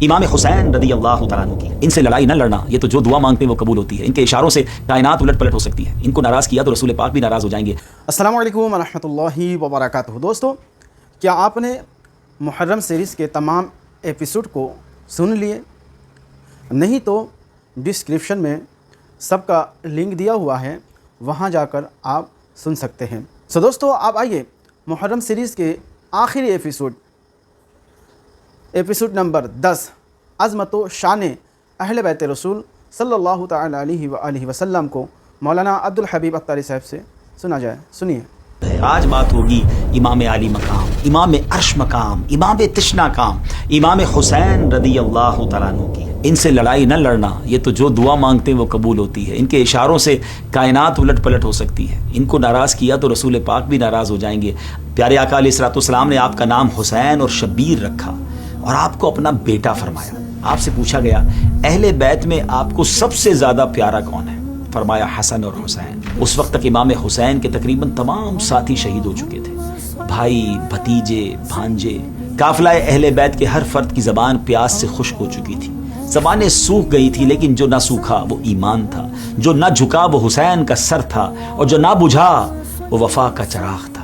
امام حسین رضی اللہ تعالیٰ عنہ کی، ان سے لڑائی نہ لڑنا، یہ تو جو دعا مانگتے ہیں وہ قبول ہوتی ہے، ان کے اشاروں سے کائنات الٹ پلٹ ہو سکتی ہے، ان کو ناراض کیا تو رسول پاک بھی ناراض ہو جائیں گے۔ السلام علیکم ورحمۃ اللہ وبرکاتہ۔ دوستو، کیا آپ نے محرم سیریز کے تمام ایپیسوڈ کو سن لیے؟ نہیں تو ڈسکرپشن میں سب کا لنک دیا ہوا ہے، وہاں جا کر آپ سن سکتے ہیں۔ دوستو، آپ آئیے محرم سیریز کے آخری ایپیسوڈ نمبر 10، عظمت و شان اہل بیت رسول صلی اللہ تعالی علیہ وآلہ وسلم کو مولانا عبدالحبیب اختاری صاحب سے سنا جائے۔ سنیے۔ آج بات ہوگی امام علی مقام، امام عرش مقام، امام تشنا کام، امام حسین رضی اللہ تعالیٰ عنہ کی۔ ان سے لڑائی نہ لڑنا، یہ تو جو دعا مانگتے ہیں وہ قبول ہوتی ہے، ان کے اشاروں سے کائنات الٹ پلٹ ہو سکتی ہے، ان کو ناراض کیا تو رسول پاک بھی ناراض ہو جائیں گے۔ پیارے آقا علیہ الصلوۃ والسلام نے آپ کا نام حسین اور شبیر رکھا اور آپ کو اپنا بیٹا فرمایا۔ آپ سے پوچھا گیا اہل بیت میں آپ کو سب سے زیادہ پیارا کون ہے؟ فرمایا حسن اور حسین۔ اس وقت تک امام حسین کے تقریباً تمام ساتھی شہید ہو چکے تھے، بھائی، بھتیجے، بھانجے، قافلہ اہل بیت کے ہر فرد کی زبان پیاس سے خشک ہو چکی تھی، زبانیں سوکھ گئی تھی، لیکن جو نہ سوکھا وہ ایمان تھا، جو نہ جھکا وہ حسین کا سر تھا، اور جو نہ بجھا وہ وفا کا چراغ تھا۔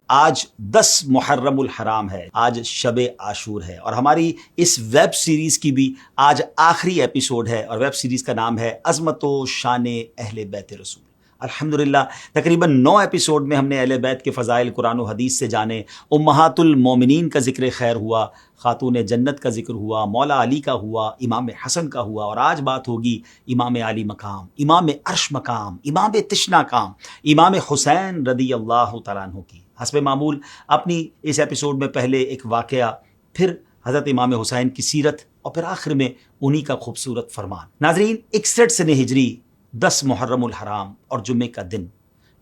آج 10 محرم الحرام ہے، آج شب عاشور ہے، اور ہماری اس ویب سیریز کی بھی آج آخری ایپیسوڈ ہے، اور ویب سیریز کا نام ہے عظمت و شان اہل بیت رسول۔ الحمدللہ تقریباً 9 ایپیسوڈ میں ہم نے اہل بیت کے فضائل قرآن و حدیث سے جانے، امہات المومنین کا ذکر خیر ہوا، خاتون جنت کا ذکر ہوا، مولا علی کا ہوا، امام حسن کا ہوا، اور آج بات ہوگی امام علی مقام، امام عرش مقام، امام تشنا کام، امام حسین رضی اللہ تعالیٰ عنہ کی۔ حسب معمول اپنی اس ایپیسوڈ میں پہلے ایک واقعہ، پھر حضرت امام حسین کی سیرت، اور پھر آخر میں انہی کا خوبصورت فرمان۔ ناظرین، 61 سنہ ہجری، 10 محرم الحرام اور جمعے کا دن،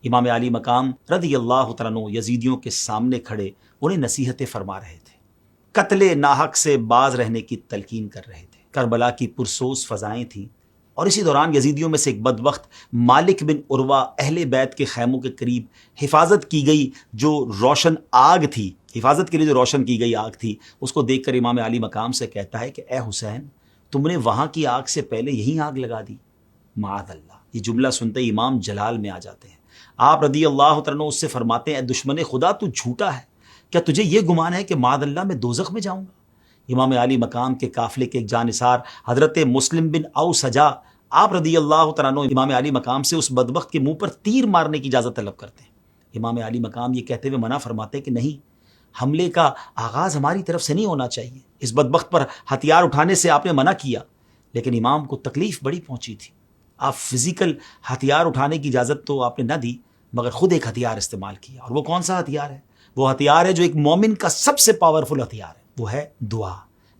امام علی مقام رضی اللہ تعالیٰ عنہ یزیدیوں کے سامنے کھڑے انہیں نصیحتیں فرما رہے تھے، قتل ناحق سے باز رہنے کی تلقین کر رہے تھے۔ کربلا کی پرسوز فضائیں تھیں، اور اسی دوران یزیدیوں میں سے ایک بدبخت مالک بن عروہ اہل بیت کے خیموں کے قریب حفاظت کی گئی جو روشن آگ تھی، حفاظت کے لیے جو روشن کی گئی آگ تھی، اس کو دیکھ کر امام علی مقام سے کہتا ہے کہ اے حسین، تم نے وہاں کی آگ سے پہلے یہیں آگ لگا دی، معاذ اللہ۔ یہ جملہ سنتے ہی امام جلال میں آ جاتے ہیں۔ آپ رضی اللہ تعالیٰ عنہ اس سے فرماتے ہیں، اے دشمن خدا، تو جھوٹا ہے، کیا تجھے یہ گمان ہے کہ معاذ اللہ میں دوزخ میں جاؤں گا؟ امام علی مقام کے قافلے کے ایک جانثار حضرت مسلم بن اوسجا، آپ رضی اللہ تعالیٰ عنہ امام علی مقام سے اس بدبخت کے منہ پر تیر مارنے کی اجازت طلب کرتے ہیں۔ امام علی مقام یہ کہتے ہوئے منع فرماتے ہیں کہ نہیں، حملے کا آغاز ہماری طرف سے نہیں ہونا چاہیے، اس بدبخت پر ہتھیار اٹھانے سے آپ نے منع کیا۔ لیکن امام کو تکلیف بڑی پہنچی تھی، آپ فزیکل ہتھیار اٹھانے کی اجازت تو آپ نے نہ دی، مگر خود ایک ہتھیار استعمال کیا، اور وہ کون سا ہتھیار ہے؟ وہ ہتھیار ہے جو ایک مومن کا سب سے پاورفل ہتھیار ہے، وہ ہے دعا۔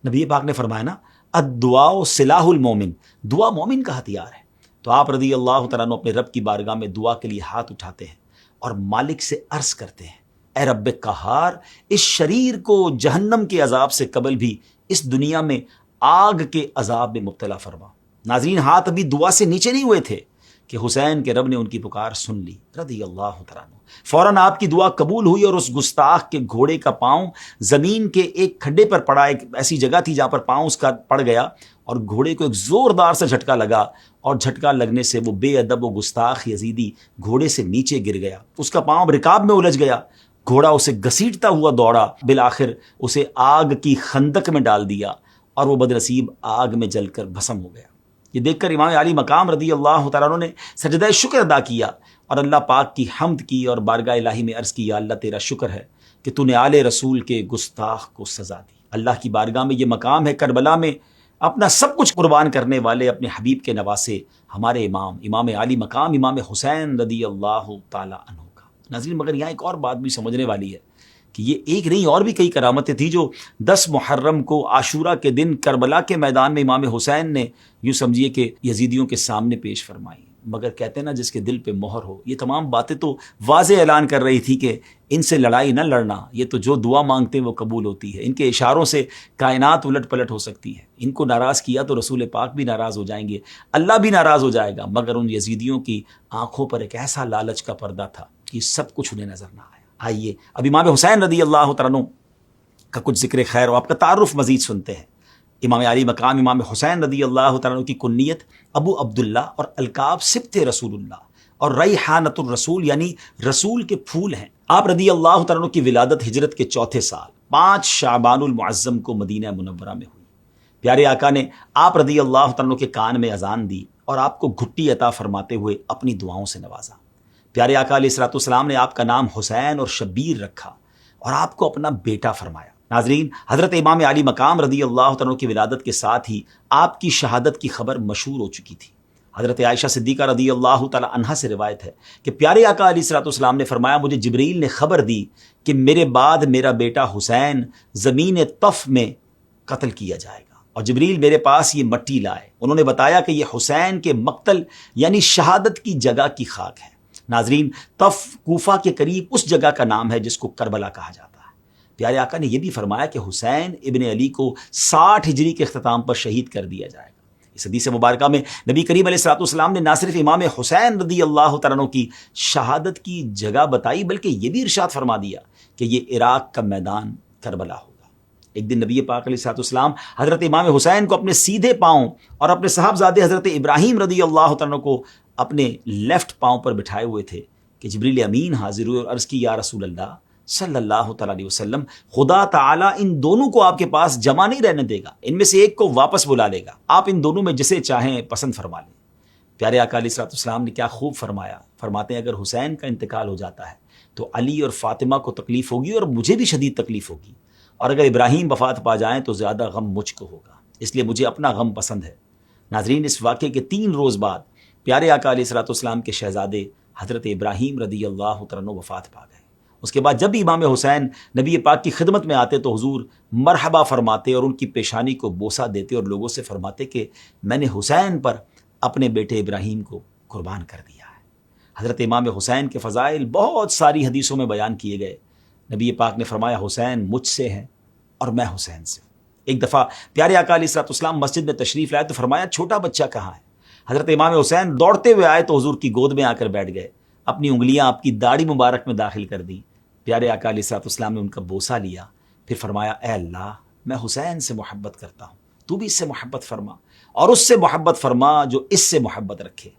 نبی پاک نے فرمایا نا، الدعاء سلاح المومن، دعا مومن کا ہتھیار ہے۔ تو آپ رضی اللہ تعالیٰ عنہ اپنے رب کی بارگاہ میں دعا کے لیے ہاتھ اٹھاتے ہیں اور مالک سے عرض کرتے ہیں، اے رب قہار، اس شریر کو جہنم کے عذاب سے قبل بھی اس دنیا میں آگ کے عذاب میں مبتلا فرما۔ ناظرین، ہاتھ ابھی دعا سے نیچے نہیں ہوئے تھے کہ حسین کے رب نے ان کی پکار سن لی رضی اللہ تعالیٰ عنہ۔ فوراً آپ کی دعا قبول ہوئی، اور اس گستاخ کے گھوڑے کا پاؤں زمین کے ایک کھڈے پر پڑا، ایک ایسی جگہ تھی جہاں پر پاؤں اس کا پڑ گیا، اور گھوڑے کو ایک زوردار سے جھٹکا لگا، اور جھٹکا لگنے سے وہ بے ادب و گستاخ یزیدی گھوڑے سے نیچے گر گیا، اس کا پاؤں رکاب میں الجھ گیا، گھوڑا اسے گھسیٹتا ہوا دوڑا، بالآخر اسے آگ کی خندق میں ڈال دیا، اور وہ بدنصیب آگ میں جل کر بھسم ہو گیا۔ یہ دیکھ کر امام علی مقام رضی اللہ تعالیٰ عنہ نے سجدہ شکر ادا کیا، اور اللہ پاک کی حمد کی، اور بارگاہ الہی میں عرض کی، یا اللہ تیرا شکر ہے کہ تو نے آل رسول کے گستاخ کو سزا دی۔ اللہ کی بارگاہ میں یہ مقام ہے، کربلا میں اپنا سب کچھ قربان کرنے والے اپنے حبیب کے نواسے ہمارے امام علی مقام، امام حسین رضی اللہ تعالیٰ عنہ کا۔ ناظرین، مگر یہاں ایک اور بات بھی سمجھنے والی ہے کہ یہ ایک نہیں، اور بھی کئی کرامتیں تھیں جو 10 محرم کو عاشورہ کے دن کربلا کے میدان میں امام حسین نے یوں سمجھیے کہ یزیدیوں کے سامنے پیش فرمائی۔ مگر کہتے ہیں نا، جس کے دل پہ مہر ہو، یہ تمام باتیں تو واضح اعلان کر رہی تھی کہ ان سے لڑائی نہ لڑنا، یہ تو جو دعا مانگتے ہیں وہ قبول ہوتی ہے، ان کے اشاروں سے کائنات الٹ پلٹ ہو سکتی ہے، ان کو ناراض کیا تو رسول پاک بھی ناراض ہو جائیں گے، اللہ بھی ناراض ہو جائے گا۔ مگر ان یزیدیوں کی آنکھوں پر ایک ایسا لالچ کا پردہ تھا کہ سب کچھ انہیں نظر نہ آیا۔ آئیے اب امام حسین رضی اللہ تعالیٰ عنہ کا کچھ ذکر خیر اور آپ کا تعارف مزید سنتے ہیں۔ امام علی مقام امام حسین رضی اللہ تعالیٰ عنہ کی کنیت ابو عبداللہ اور القاب سبط رسول اللہ اور ریحانۃ الرسول یعنی رسول کے پھول ہیں۔ آپ رضی اللہ تعالیٰ عنہ کی ولادت ہجرت کے چوتھے سال 5 شعبان المعظم کو مدینہ منورہ میں ہوئی۔ پیارے آقا نے آپ رضی اللہ تعالیٰ عنہ کے کان میں اذان دی اور آپ کو گھٹی عطا فرماتے ہوئے اپنی دعاؤں سے نوازا۔ پیارے آقا علیہ الصلوۃ والسلام نے آپ کا نام حسین اور شبیر رکھا اور آپ کو اپنا بیٹا فرمایا۔ ناظرین، حضرت امام علی مقام رضی اللہ تعالیٰ عنہ کی ولادت کے ساتھ ہی آپ کی شہادت کی خبر مشہور ہو چکی تھی۔ حضرت عائشہ صدیقہ رضی اللہ تعالیٰ عنہا سے روایت ہے کہ پیارے آقا علیہ الصلوۃ والسلام نے فرمایا، مجھے جبریل نے خبر دی کہ میرے بعد میرا بیٹا حسین زمین طف میں قتل کیا جائے گا، اور جبریل میرے پاس یہ مٹی لائے۔ انہوں نے بتایا کہ یہ حسین کے مقتل یعنی شہادت کی جگہ کی خاک ہے۔ ناظرین، طف کوفہ کے قریب اس جگہ کا نام ہے جس کو کربلا کہا جاتا ہے۔ پیارے آقا نے یہ بھی فرمایا کہ حسین ابن علی کو 60 ہجری کے اختتام پر شہید کر دیا جائے گا۔ اس حدیث مبارکہ میں نبی کریم علیہ الصلوۃ والسلام نے نہ صرف امام حسین رضی اللہ تعالیٰ عنہ کی شہادت کی جگہ بتائی بلکہ یہ بھی ارشاد فرما دیا کہ یہ عراق کا میدان کربلا ہوگا۔ ایک دن نبی پاک علیہ الصلوۃ والسلام حضرت امام حسین کو اپنے سیدھے پاؤں اور اپنے صاحبزادے حضرت ابراہیم رضی اللہ تعالیٰ عنہ کو اپنے لیفٹ پاؤں پر بٹھائے ہوئے تھے کہ جبریل امین حاضر ہوئے اور عرض کی، یا رسول اللہ صلی اللہ تعالیٰ علیہ وسلم، خدا تعالیٰ ان دونوں کو آپ کے پاس جمع نہیں رہنے دے گا، ان میں سے ایک کو واپس بلا لے گا، آپ ان دونوں میں جسے چاہیں پسند فرما لیں۔ پیارے آقا علیہ الصلوۃ والسلام نے کیا خوب فرمایا، فرماتے ہیں اگر حسین کا انتقال ہو جاتا ہے تو علی اور فاطمہ کو تکلیف ہوگی اور مجھے بھی شدید تکلیف ہوگی، اور اگر ابراہیم وفات پا جائیں تو زیادہ غم مجھ کو ہوگا، اس لیے مجھے اپنا غم پسند ہے۔ ناظرین، اس واقعے کے 3 روز بعد پیارے آقا علیہ الصلوۃ والسلام کے شہزادے حضرت ابراہیم رضی اللہ تعالیٰ عنہ وفات پا گئے۔ اس کے بعد جب بھی امام حسین نبی پاک کی خدمت میں آتے تو حضور مرحبا فرماتے اور ان کی پیشانی کو بوسہ دیتے اور لوگوں سے فرماتے کہ میں نے حسین پر اپنے بیٹے ابراہیم کو قربان کر دیا ہے۔ حضرت امام حسین کے فضائل بہت ساری حدیثوں میں بیان کیے گئے۔ نبی پاک نے فرمایا، حسین مجھ سے ہے اور میں حسین سے ہوں۔ ایک دفعہ پیارے آقا علیہ الصلوۃ والسلام مسجد میں تشریف لائے تو فرمایا، چھوٹا بچہ کہاں ہے؟ حضرت امام حسین دوڑتے ہوئے آئے تو حضور کی گود میں آ کر بیٹھ گئے، اپنی انگلیاں آپ کی داڑھی مبارک میں داخل کر دی۔ پیارے آقا علیہ الصلوۃ والسلام نے ان کا بوسہ لیا، پھر فرمایا، اے اللہ، میں حسین سے محبت کرتا ہوں، تو بھی اس سے محبت فرما، اور اس سے محبت فرما جو اس سے محبت رکھے۔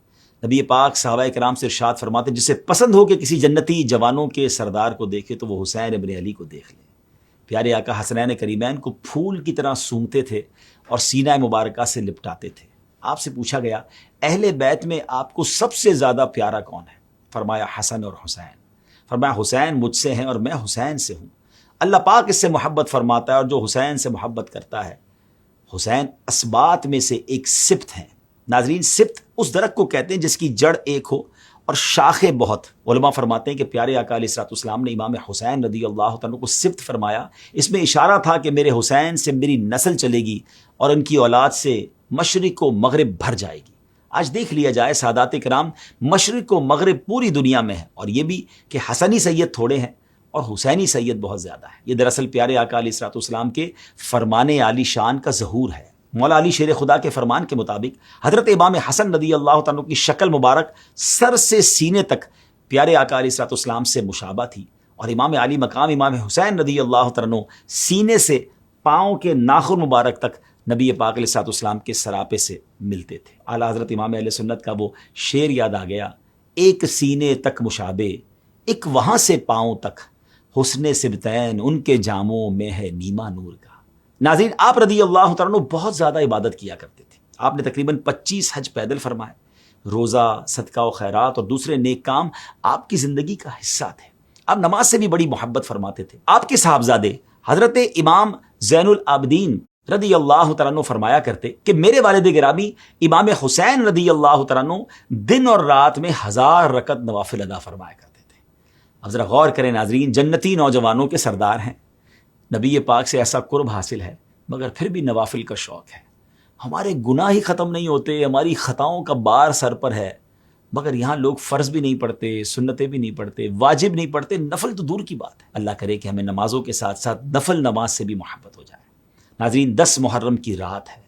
نبی پاک صحابہ کرام سے ارشاد فرماتے، جسے پسند ہو کہ کسی جنتی جوانوں کے سردار کو دیکھے تو وہ حسین ابن علی کو دیکھ لے۔ پیارے آقا حسنین کریمین کو پھول کی طرح سونگتے تھے اور سینہ مبارکہ سے لپٹاتے تھے۔ آپ سے پوچھا گیا، اہل بیت میں آپ کو سب سے زیادہ پیارا کون ہے؟ فرمایا، حسن اور حسین۔ فرمایا، حسین مجھ سے ہیں اور میں حسین سے ہوں۔ اللہ پاک اس سے محبت فرماتا ہے، اور جو حسین سے محبت کرتا ہے، حسین اسبات میں سے ایک سبط ہیں۔ ناظرین، سبط اس درخت کو کہتے ہیں جس کی جڑ ایک ہو اور شاخیں بہت۔ علماء فرماتے ہیں کہ پیارے آقا علیہ الصلوۃ والسلام نے امام حسین رضی اللہ تعالیٰ کو سبط فرمایا، اس میں اشارہ تھا کہ میرے حسین سے میری نسل چلے گی اور ان کی اولاد سے مشرق و مغرب بھر جائے گی۔ آج دیکھ لیا جائے، سادات کرام، مشرق و مغرب پوری دنیا میں ہے، اور یہ بھی کہ حسنی سید تھوڑے ہیں اور حسینی سید بہت زیادہ ہے۔ یہ دراصل پیارے آقا علیہ الصلوۃ والسلام کے فرمان عالی شان کا ظہور ہے۔ مولا علی شیر خدا کے فرمان کے مطابق حضرت امام حسن رضی اللہ تعالیٰ کی شکل مبارک سر سے سینے تک پیارے آقا علیہ الصلوۃ والسلام سے مشابہ تھی، اور امام علی مقام امام حسین رضی اللہ تعالیٰ سینے سے پاؤں کے ناخن مبارک تک نبی پاک علیہ الصلوۃ والسلام کے سراپے سے ملتے تھے۔ اعلیٰ حضرت امام اہل سنت کا وہ شعر یاد آ گیا، ایک سینے تک مشابہ، ایک وہاں سے پاؤں تک، حسن سبتین ان کے جاموں میں ہے نیما نور کا۔ ناظرین، آپ رضی اللہ تعالیٰ بہت زیادہ عبادت کیا کرتے تھے۔ آپ نے تقریباً 25 حج پیدل فرمائے۔ روزہ، صدقہ و خیرات اور دوسرے نیک کام آپ کی زندگی کا حصہ تھے۔ آپ نماز سے بھی بڑی محبت فرماتے تھے۔ آپ کے صاحبزادے حضرت امام زین العابدین رضی اللہ تعالیٰ عنہ فرمایا کرتے کہ میرے والد گرامی امام حسین رضی اللہ تعالیٰ عنہ دن اور رات میں 1000 رکعت نوافل ادا فرمایا کرتے تھے۔ اب ذرا غور کریں ناظرین، جنتی نوجوانوں کے سردار ہیں، نبی پاک سے ایسا قرب حاصل ہے، مگر پھر بھی نوافل کا شوق ہے۔ ہمارے گناہ ہی ختم نہیں ہوتے، ہماری خطاؤں کا بار سر پر ہے، مگر یہاں لوگ فرض بھی نہیں پڑھتے، سنتیں بھی نہیں پڑھتے، واجب نہیں پڑھتے، نفل تو دور کی بات ہے۔ اللہ کرے کہ ہمیں نمازوں کے ساتھ ساتھ نفل نماز سے بھی محبت ہو جائے۔ ناظرین، 10 محرم کی رات ہے۔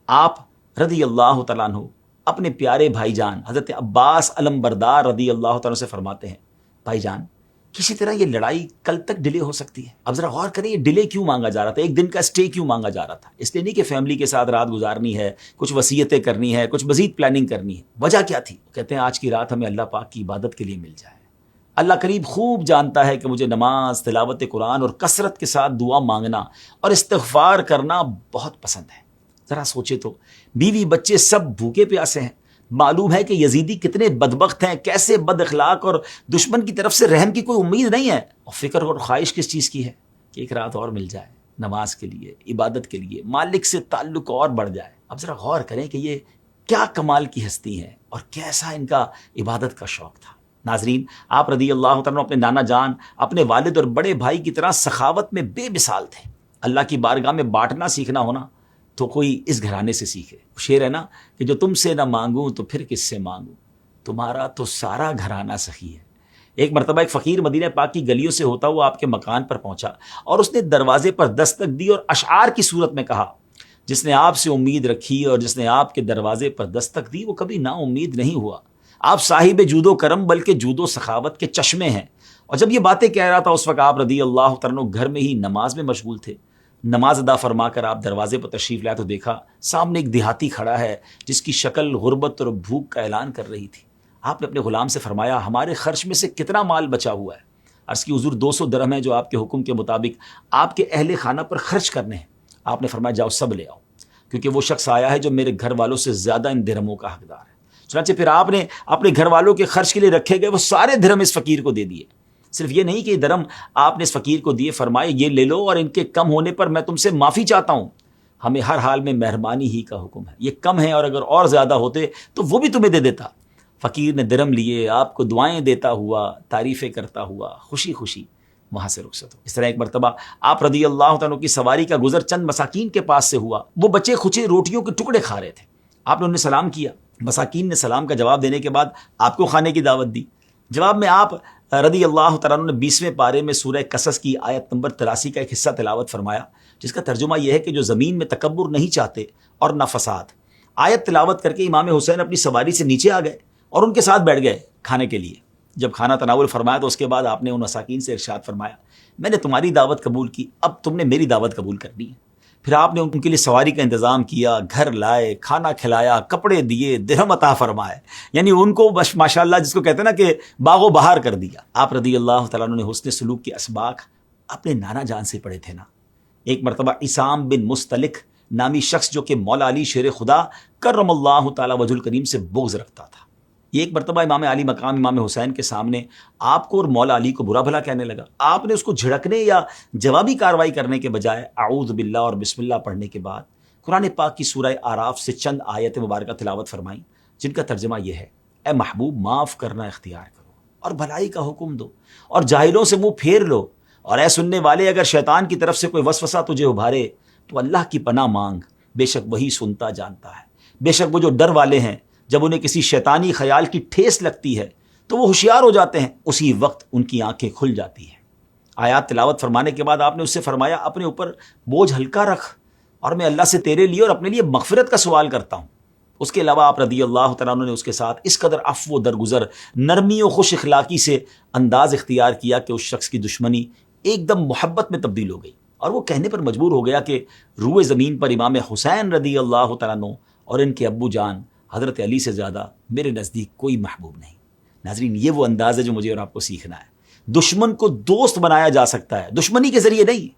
آپ رضی اللہ تعالیٰ عنہ اپنے پیارے بھائی جان حضرت عباس علم بردار رضی اللہ تعالیٰ سے فرماتے ہیں، بھائی جان، کسی طرح یہ لڑائی کل تک ڈیلے ہو سکتی ہے. اب ذرا غور کریں یہ ڈیلے کیوں مانگا جا رہا تھا, ایک دن کا اسٹے کیوں مانگا جا رہا تھا؟ اس لیے نہیں کہ فیملی کے ساتھ رات گزارنی ہے, کچھ وصیتیں کرنی ہے, کچھ مزید پلاننگ کرنی ہے. وجہ کیا تھی؟ کہتے ہیں آج کی رات ہمیں اللہ پاک کی عبادت کے لیے مل جائے. اللہ قریب خوب جانتا ہے کہ مجھے نماز, تلاوت قرآن اور کثرت کے ساتھ دعا مانگنا اور استغفار کرنا بہت پسند ہے. ذرا سوچے تو, بیوی بچے سب بھوکے پیاسے ہیں. معلوم ہے کہ یزیدی کتنے بدبخت ہیں, کیسے بد اخلاق, اور دشمن کی طرف سے رحم کی کوئی امید نہیں ہے. اور فکر اور خواہش کس چیز کی ہے کہ ایک رات اور مل جائے نماز کے لیے, عبادت کے لیے, مالک سے تعلق اور بڑھ جائے. اب ذرا غور کریں کہ یہ کیا کمال کی ہستی ہے اور کیسا ان کا عبادت کا شوق تھا. ناظرین, آپ رضی اللہ تعالیٰ اپنے نانا جان, اپنے والد اور بڑے بھائی کی طرح سخاوت میں بے مثال تھے. اللہ کی بارگاہ میں بانٹنا سیکھنا ہونا تو کوئی اس گھرانے سے سیکھے. شعر ہے نا کہ جو تم سے نہ مانگوں تو پھر کس سے مانگوں, تمہارا تو سارا گھرانہ سخی ہے. ایک مرتبہ ایک فقیر مدینہ پاک کی گلیوں سے ہوتا ہوا آپ کے مکان پر پہنچا اور اس نے دروازے پر دستک دی اور اشعار کی صورت میں کہا, جس نے آپ سے امید رکھی اور جس نے آپ کے دروازے پر دستک دی وہ کبھی نا امید نہیں ہوا. آپ صاحب جود و کرم بلکہ جود و سخاوت کے چشمے ہیں. اور جب یہ باتیں کہہ رہا تھا اس وقت آپ رضی اللہ تعالیٰ گھر میں ہی نماز میں مشغول تھے. نماز ادا فرما کر آپ دروازے پر تشریف لائے تو دیکھا سامنے ایک دیہاتی کھڑا ہے جس کی شکل غربت اور بھوک کا اعلان کر رہی تھی. آپ نے اپنے غلام سے فرمایا ہمارے خرچ میں سے کتنا مال بچا ہوا ہے؟ عرض کی حضور 200 درہم ہے جو آپ کے حکم کے مطابق آپ کے اہل خانہ پر خرچ کرنے ہیں. آپ نے فرمایا جاؤ سب لے آؤ, کیونکہ وہ شخص آیا ہے جو میرے گھر والوں سے زیادہ ان درہموں کا حقدار ہے. چنانچہ پھر آپ نے اپنے گھر والوں کے خرچ کے لیے رکھے گئے وہ سارے درہم اس فقیر کو دے دیے. صرف یہ نہیں کہ یہ درہم آپ نے اس فقیر کو دیے, فرمائے یہ لے لو اور ان کے کم ہونے پر میں تم سے معافی چاہتا ہوں. ہمیں ہر حال میں مہربانی ہی کا حکم ہے, یہ کم ہے اور اگر اور زیادہ ہوتے تو وہ بھی تمہیں دے دیتا. فقیر نے درہم لیے, آپ کو دعائیں دیتا ہوا, تعریفیں کرتا ہوا خوشی خوشی وہاں سے رخصت ہو. اس طرح ایک مرتبہ آپ رضی اللہ تعالیٰ کی سواری کا گزر چند مساکین کے پاس سے ہوا. وہ بچے کھچے روٹیوں کے ٹکڑے کھا رہے تھے. آپ نے انہیں سلام کیا. مساکین نے سلام کا جواب دینے کے بعد آپ کو کھانے کی دعوت دی. جواب میں آپ رضی اللہ تعالیٰ نے 20ویں پارے میں سورہ قصص کی آیت نمبر 83 کا ایک حصہ تلاوت فرمایا, جس کا ترجمہ یہ ہے کہ جو زمین میں تکبر نہیں چاہتے اور نہ فساد. آیت تلاوت کر کے امام حسین اپنی سواری سے نیچے آ گئے اور ان کے ساتھ بیٹھ گئے کھانے کے لیے. جب کھانا تناول فرمایا تو اس کے بعد آپ نے ان مساکین سے ارشاد فرمایا میں نے تمہاری دعوت قبول کی, اب تم نے میری دعوت قبول کرنی ہے. پھر آپ نے ان کے لیے سواری کا انتظام کیا, گھر لائے, کھانا کھلایا, کپڑے دیے, درہم عطا فرمائے. یعنی ان کو بس ماشاءاللہ جس کو کہتے ہیں نا کہ باغ و بہار کر دیا. آپ رضی اللہ تعالیٰ عنہ نے حسن سلوک کے اسباق اپنے نانا جان سے پڑھے تھے نا. ایک مرتبہ عصام بن مستلق نامی شخص جو کہ مولا علی شیر خدا کرم اللہ تعالیٰ وجہ الکریم سے بغض رکھتا تھا, یہ ایک مرتبہ امام علی مقام امام حسین کے سامنے آپ کو اور مولا علی کو برا بھلا کہنے لگا. آپ نے اس کو جھڑکنے یا جوابی کارروائی کرنے کے بجائے اعوذ باللہ اور بسم اللہ پڑھنے کے بعد قرآن پاک کی سورہ آراف سے چند آیت مبارکہ تلاوت فرمائیں, جن کا ترجمہ یہ ہے اے محبوب معاف کرنا اختیار کرو اور بھلائی کا حکم دو اور جاہلوں سے منہ پھیر لو, اور اے سننے والے اگر شیطان کی طرف سے کوئی وسوسہ تجھے ابھارے تو اللہ کی پناہ مانگ, بے شک وہی سنتا جانتا ہے. بے شک وہ جو ڈر والے ہیں جب انہیں کسی شیطانی خیال کی ٹھیس لگتی ہے تو وہ ہوشیار ہو جاتے ہیں, اسی وقت ان کی آنکھیں کھل جاتی ہیں. آیات تلاوت فرمانے کے بعد آپ نے اس سے فرمایا اپنے اوپر بوجھ ہلکا رکھ اور میں اللہ سے تیرے لیے اور اپنے لیے مغفرت کا سوال کرتا ہوں. اس کے علاوہ آپ رضی اللہ تعالیٰ عنہ نے اس کے ساتھ اس قدر عفو و درگزر, نرمی و خوش اخلاقی سے انداز اختیار کیا کہ اس شخص کی دشمنی ایک دم محبت میں تبدیل ہو گئی اور وہ کہنے پر مجبور ہو گیا کہ روئے زمین پر امام حسین رضی اللہ تعالیٰ عنہ اور ان کے ابو جان حضرت علی سے زیادہ میرے نزدیک کوئی محبوب نہیں. ناظرین, یہ وہ انداز ہے جو مجھے اور آپ کو سیکھنا ہے. دشمن کو دوست بنایا جا سکتا ہے, دشمنی کے ذریعے نہیں,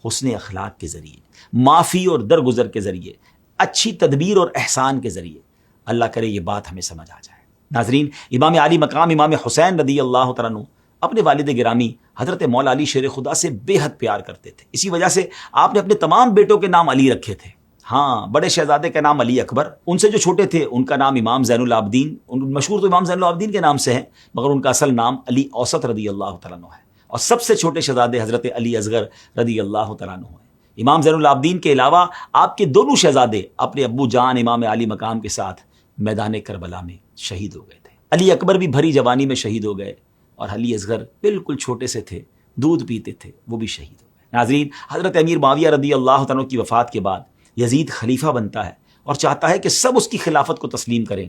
حسن اخلاق کے ذریعے, معافی اور درگزر کے ذریعے, اچھی تدبیر اور احسان کے ذریعے. اللہ کرے یہ بات ہمیں سمجھ آ جائے. ناظرین, امام علی مقام امام حسین رضی اللہ تعالیٰ عنہ اپنے والد گرامی حضرت مولا علی شیر خدا سے بے حد پیار کرتے تھے. اسی وجہ سے آپ نے اپنے تمام بیٹوں کے نام علی رکھے تھے. ہاں, بڑے شہزادے کا نام علی اکبر, ان سے جو چھوٹے تھے ان کا نام امام زین العابدین, مشہور تو امام زین العابدین کے نام سے ہیں مگر ان کا اصل نام علی اوسط رضی اللہ تعالیٰ عنہ ہے. اور سب سے چھوٹے شہزادے حضرت علی اصغر رضی اللہ تعالیٰ عنہ ہیں. امام زین العابدین کے علاوہ آپ کے دونوں شہزادے اپنے ابو جان امام علی مقام کے ساتھ میدان کربلا میں شہید ہو گئے تھے. علی اکبر بھی بھری جوانی میں شہید ہو گئے اور علی اصغر بالکل چھوٹے سے تھے, دودھ پیتے تھے, وہ بھی شہید ہو گئے. ناظرین, حضرت امیر معاویہ رضی اللہ تعالیٰ عنہ کی وفات کے بعد یزید خلیفہ بنتا ہے اور چاہتا ہے کہ سب اس کی خلافت کو تسلیم کریں.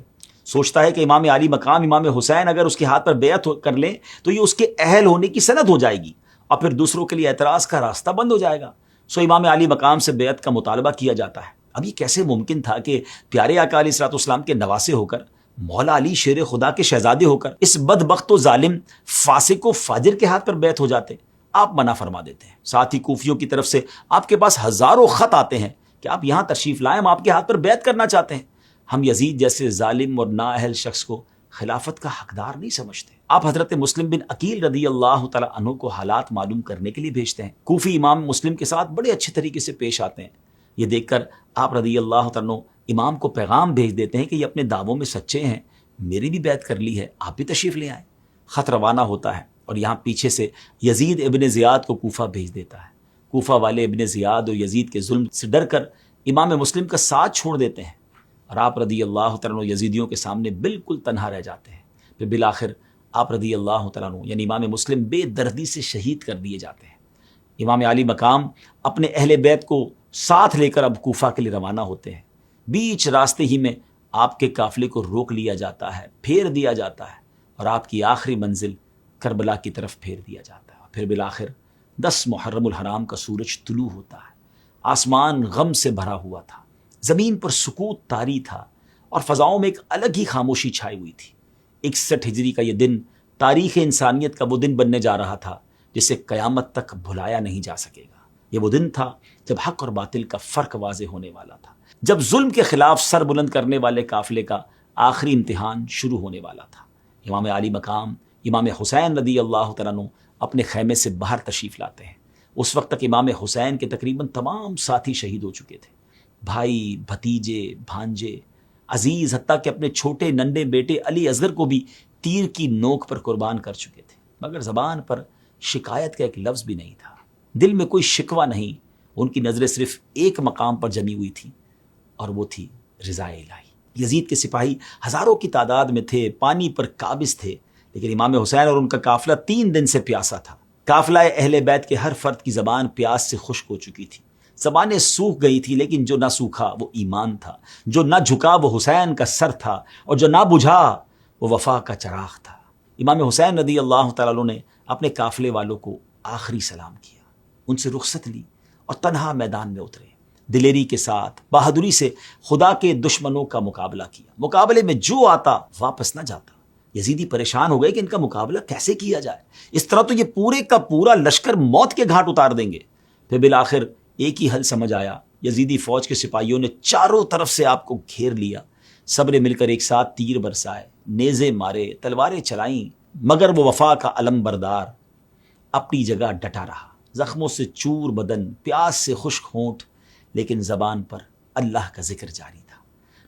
سوچتا ہے کہ امام علی مقام امام حسین اگر اس کے ہاتھ پر بیعت کر لیں تو یہ اس کے اہل ہونے کی سند ہو جائے گی اور پھر دوسروں کے لیے اعتراض کا راستہ بند ہو جائے گا. سو امام علی مقام سے بیعت کا مطالبہ کیا جاتا ہے. اب یہ کیسے ممکن تھا کہ پیارے آقا علیہ الصلوۃ والسلام کے نواسے ہو کر، مولا علی شیر خدا کے شہزادے ہو کر اس بدبخت و ظالم فاسق و فاجر کے ہاتھ پر بیعت ہو جاتے؟ آپ منع فرما دیتے ہیں. ساتھ ہی کوفیوں کی طرف سے آپ کے پاس ہزاروں خط آتے ہیں کہ آپ یہاں تشریف لائیں، ہم آپ کے ہاتھ پر بیعت کرنا چاہتے ہیں. ہم یزید جیسے ظالم اور نااہل شخص کو خلافت کا حقدار نہیں سمجھتے. آپ حضرت مسلم بن عقیل رضی اللہ تعالیٰ عنہ کو حالات معلوم کرنے کے لیے بھیجتے ہیں. کوفی امام مسلم کے ساتھ بڑے اچھے طریقے سے پیش آتے ہیں. یہ دیکھ کر آپ رضی اللہ تعالیٰ عنہ امام کو پیغام بھیج دیتے ہیں کہ یہ اپنے دعووں میں سچے ہیں، میری بھی بیعت کر لی ہے، آپ بھی تشریف لے آئیں. خط روانہ ہوتا ہے اور یہاں پیچھے سے یزید ابن زیاد کو کوفہ بھیج دیتا ہے. کوفہ والے ابن زیاد اور یزید کے ظلم سے ڈر کر امام مسلم کا ساتھ چھوڑ دیتے ہیں اور آپ رضی اللہ تعالیٰ عنہ یزیدیوں کے سامنے بالکل تنہا رہ جاتے ہیں. پھر بالآخر آپ رضی اللہ تعالیٰ عنہ یعنی امام مسلم بے دردی سے شہید کر دیے جاتے ہیں. امام علی مقام اپنے اہل بیت کو ساتھ لے کر اب کوفہ کے لیے روانہ ہوتے ہیں. بیچ راستے ہی میں آپ کے قافلے کو روک لیا جاتا ہے، پھیر دیا جاتا ہے اور آپ کی آخری منزل کربلا کی طرف پھیر دیا جاتا ہے. پھر بالآخر 10 محرم الحرام کا سورج طلوع ہوتا ہے. آسمان غم سے بھرا ہوا تھا، زمین پر سکوت طاری تھا اور فضاؤں میں ایک الگ ہی خاموشی چھائی ہوئی تھی. 61 ہجری کا یہ دن تاریخ انسانیت کا وہ دن بننے جا رہا تھا جسے قیامت تک بھلایا نہیں جا سکے گا. یہ وہ دن تھا جب حق اور باطل کا فرق واضح ہونے والا تھا، جب ظلم کے خلاف سر بلند کرنے والے قافلے کا آخری امتحان شروع ہونے والا تھا. امام علی مقام امام حسین رضی اللہ تعالیٰ عنہ اپنے خیمے سے باہر تشریف لاتے ہیں. اس وقت تک امام حسین کے تقریباً تمام ساتھی شہید ہو چکے تھے، بھائی، بھتیجے، بھانجے، عزیز، حتیٰ کہ اپنے چھوٹے ننھے بیٹے علی اصغر کو بھی تیر کی نوک پر قربان کر چکے تھے. مگر زبان پر شکایت کا ایک لفظ بھی نہیں تھا، دل میں کوئی شکوہ نہیں. ان کی نظریں صرف ایک مقام پر جمی ہوئی تھی اور وہ تھی رضا الہی. یزید کے سپاہی ہزاروں کی تعداد میں تھے، پانی پر قابض تھے، لیکن امام حسین اور ان کا قافلہ 3 دن سے پیاسا تھا. قافلہ اہل بیت کے ہر فرد کی زبان پیاس سے خشک ہو چکی تھی. زبانیں سوکھ گئی تھی، لیکن جو نہ سوکھا وہ ایمان تھا، جو نہ جھکا وہ حسین کا سر تھا، اور جو نہ بجھا وہ وفا کا چراغ تھا. امام حسین رضی اللہ تعالیٰ عنہ نے اپنے قافلے والوں کو آخری سلام کیا، ان سے رخصت لی اور تنہا میدان میں اترے. دلیری کے ساتھ، بہادری سے خدا کے دشمنوں کا مقابلہ کیا. مقابلے میں جو آتا واپس نہ جاتا. یزیدی پریشان ہو گئے کہ ان کا مقابلہ کیسے کیا جائے، اس طرح تو یہ پورے کا پورا لشکر موت کے گھاٹ اتار دیں گے. پھر بالآخر ایک ہی حل سمجھ آیا. یزیدی فوج کے سپاہیوں نے چاروں طرف سے آپ کو گھیر لیا. سب نے مل کر ایک ساتھ تیر برسائے، نیزے مارے، تلواریں چلائیں، مگر وہ وفا کا علم بردار اپنی جگہ ڈٹا رہا. زخموں سے چور بدن، پیاس سے خشک ہونٹ، لیکن زبان پر اللہ کا ذکر جاری تھا.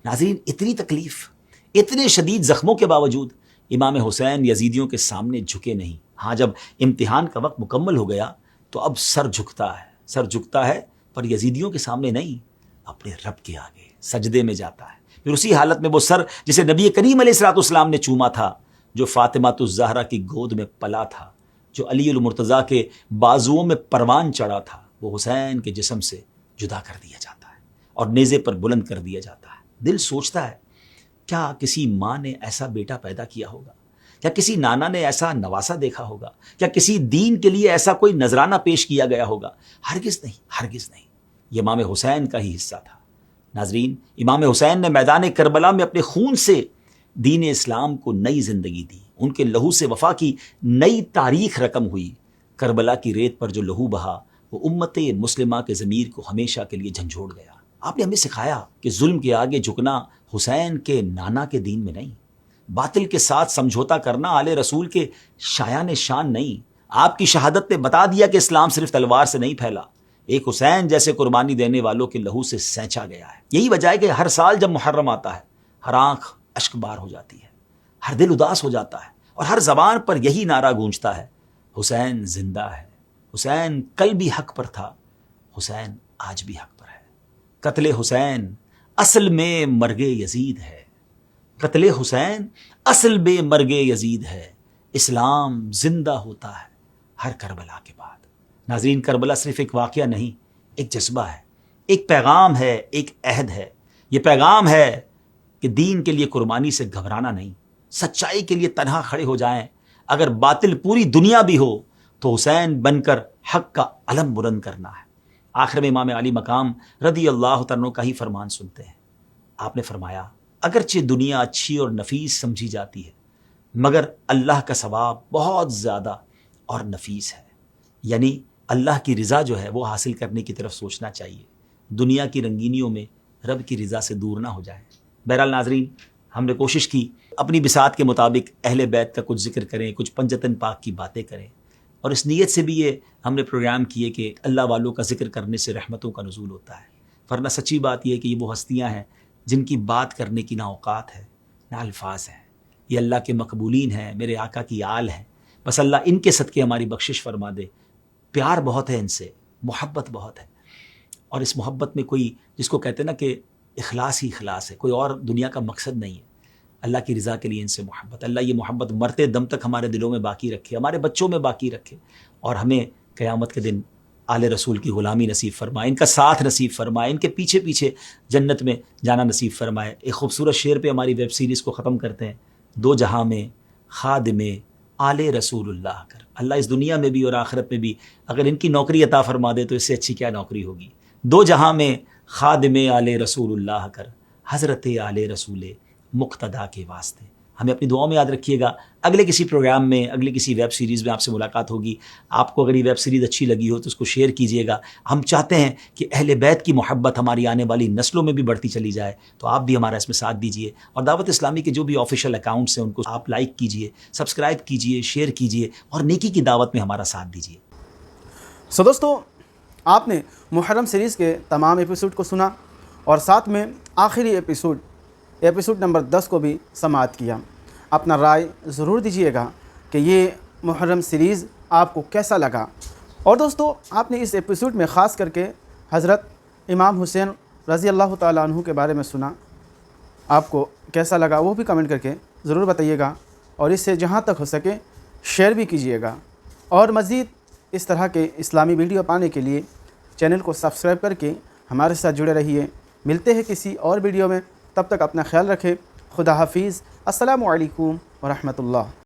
ناظرین، اتنی تکلیف، اتنے شدید زخموں کے باوجود امام حسین یزیدیوں کے سامنے جھکے نہیں. ہاں، جب امتحان کا وقت مکمل ہو گیا تو اب سر جھکتا ہے پر یزیدیوں کے سامنے نہیں، اپنے رب کے آگے سجدے میں جاتا ہے. پھر اسی حالت میں وہ سر جسے نبی کریم علیہ الصلوۃ والسلام نے چوما تھا، جو فاطمہ الزہرا کی گود میں پلا تھا، جو علی المرتضیٰ کے بازوؤں میں پروان چڑھا تھا، وہ حسین کے جسم سے جدا کر دیا جاتا ہے اور نیزے پر بلند کر دیا جاتا ہے. دل سوچتا ہے، کیا کسی ماں نے ایسا بیٹا پیدا کیا ہوگا؟ کیا کسی نانا نے ایسا نواسا دیکھا ہوگا؟ کیا کسی دین کے لیے ایسا کوئی نذرانہ پیش کیا گیا ہوگا؟ ہرگز نہیں، ہرگز نہیں. یہ امام حسین کا ہی حصہ تھا. ناظرین، امام حسین نے میدان کربلا میں اپنے خون سے دین اسلام کو نئی زندگی دی. ان کے لہو سے وفا کی نئی تاریخ رقم ہوئی. کربلا کی ریت پر جو لہو بہا وہ امت مسلمہ کے ضمیر کو ہمیشہ کے لیے جھنجھوڑ گیا. آپ نے ہمیں سکھایا کہ ظلم کے آگے جھکنا حسین کے نانا کے دین میں نہیں، باطل کے ساتھ سمجھوتا کرنا آل رسول کے شایان شان نہیں. آپ کی شہادت نے بتا دیا کہ اسلام صرف تلوار سے نہیں پھیلا، ایک حسین جیسے قربانی دینے والوں کے لہو سے سینچا گیا ہے. یہی وجہ ہے کہ ہر سال جب محرم آتا ہے، ہر آنکھ اشک بار ہو جاتی ہے، ہر دل اداس ہو جاتا ہے اور ہر زبان پر یہی نعرہ گونجتا ہے، حسین زندہ ہے. حسین کل بھی حق پر تھا، حسین آج بھی حق پر ہے. قتل حسین اصل میں مرگ یزید ہے. قتل حسین اصل میں مرگ یزید ہے. اسلام زندہ ہوتا ہے ہر کربلا کے بعد. ناظرین، کربلا صرف ایک واقعہ نہیں، ایک جذبہ ہے، ایک پیغام ہے، ایک عہد ہے. یہ پیغام ہے کہ دین کے لیے قربانی سے گھبرانا نہیں، سچائی کے لیے تنہا کھڑے ہو جائیں، اگر باطل پوری دنیا بھی ہو تو حسین بن کر حق کا علم بلند کرنا ہے۔ آخر میں امام علی مقام رضی اللہ تعالیٰ عنہ کا ہی فرمان سنتے ہیں۔ آپ نے فرمایا اگرچہ دنیا اچھی اور نفیس سمجھی جاتی ہے مگر اللہ کا ثواب بہت زیادہ اور نفیس ہے، یعنی اللہ کی رضا جو ہے وہ حاصل کرنے کی طرف سوچنا چاہیے، دنیا کی رنگینیوں میں رب کی رضا سے دور نہ ہو جائیں۔ بہرحال ناظرین، ہم نے کوشش کی اپنی بساط کے مطابق اہل بیت کا کچھ ذکر کریں، کچھ پنجتن پاک کی باتیں کریں، اور اس نیت سے بھی یہ ہم نے پروگرام کیے کہ اللہ والوں کا ذکر کرنے سے رحمتوں کا نزول ہوتا ہے، ورنہ سچی بات یہ ہے کہ یہ وہ ہستیاں ہیں جن کی بات کرنے کی نہ اوقات ہے نہ الفاظ ہیں، یہ اللہ کے مقبولین ہیں، میرے آقا کی آل ہیں، بس اللہ ان کے صدقے ہماری بخشش فرما دے۔ پیار بہت ہے ان سے، محبت بہت ہے، اور اس محبت میں کوئی جس کو کہتے ہیں نا کہ اخلاص ہی اخلاص ہے، کوئی اور دنیا کا مقصد نہیں ہے، اللہ کی رضا کے لیے ان سے محبت۔ اللہ یہ محبت مرتے دم تک ہمارے دلوں میں باقی رکھے، ہمارے بچوں میں باقی رکھے، اور ہمیں قیامت کے دن آل رسول کی غلامی نصیب فرمائے، ان کا ساتھ نصیب فرمائے، ان کے پیچھے پیچھے جنت میں جانا نصیب فرمائے۔ ایک خوبصورت شعر پہ ہماری ویب سیریز کو ختم کرتے ہیں، دو جہاں میں خادم آل رسول اللہ کر۔ اللہ اس دنیا میں بھی اور آخرت میں بھی اگر ان کی نوکری عطا فرما دے تو اس سے اچھی کیا نوکری ہوگی۔ دو جہاں میں خادم آل رسول اللہ کر، حضرت آل رسول مقتدا کے واسطے۔ ہمیں اپنی دعاؤں میں یاد رکھیے گا۔ اگلے کسی پروگرام میں، اگلے کسی ویب سیریز میں آپ سے ملاقات ہوگی۔ آپ کو اگر یہ ویب سیریز اچھی لگی ہو تو اس کو شیئر کیجیے گا۔ ہم چاہتے ہیں کہ اہل بیت کی محبت ہماری آنے والی نسلوں میں بھی بڑھتی چلی جائے، تو آپ بھی ہمارا اس میں ساتھ دیجیے، اور دعوت اسلامی کے جو بھی آفیشیل اکاؤنٹس ہیں ان کو آپ لائک کیجیے، سبسکرائب کیجیے، شیئر کیجیے، اور نیکی کی دعوت میں ہمارا ساتھ دیجیے۔ سو دوستو، آپ نے محرم سیریز کے تمام ایپیسوڈ کو سنا، اور ساتھ میں آخری ایپیسوڈ نمبر 10 کو بھی سماعت کیا۔ اپنا رائے ضرور دیجیے گا کہ یہ محرم سیریز آپ کو کیسا لگا، اور دوستو آپ نے اس ایپیسوڈ میں خاص کر کے حضرت امام حسین رضی اللہ تعالیٰ عنہ کے بارے میں سنا، آپ کو کیسا لگا وہ بھی کمنٹ کر کے ضرور بتائیے گا، اور اس سے جہاں تک ہو سکے شیئر بھی کیجیے گا، اور مزید اس طرح کے اسلامی ویڈیو پانے کے لیے چینل کو سبسکرائب کر کے ہمارے ساتھ جڑے رہیے۔ ملتے ہیں کسی اور ویڈیو میں، تب تک اپنا خیال رکھیں۔ خدا حافظ۔ السلام علیکم ورحمۃ اللہ۔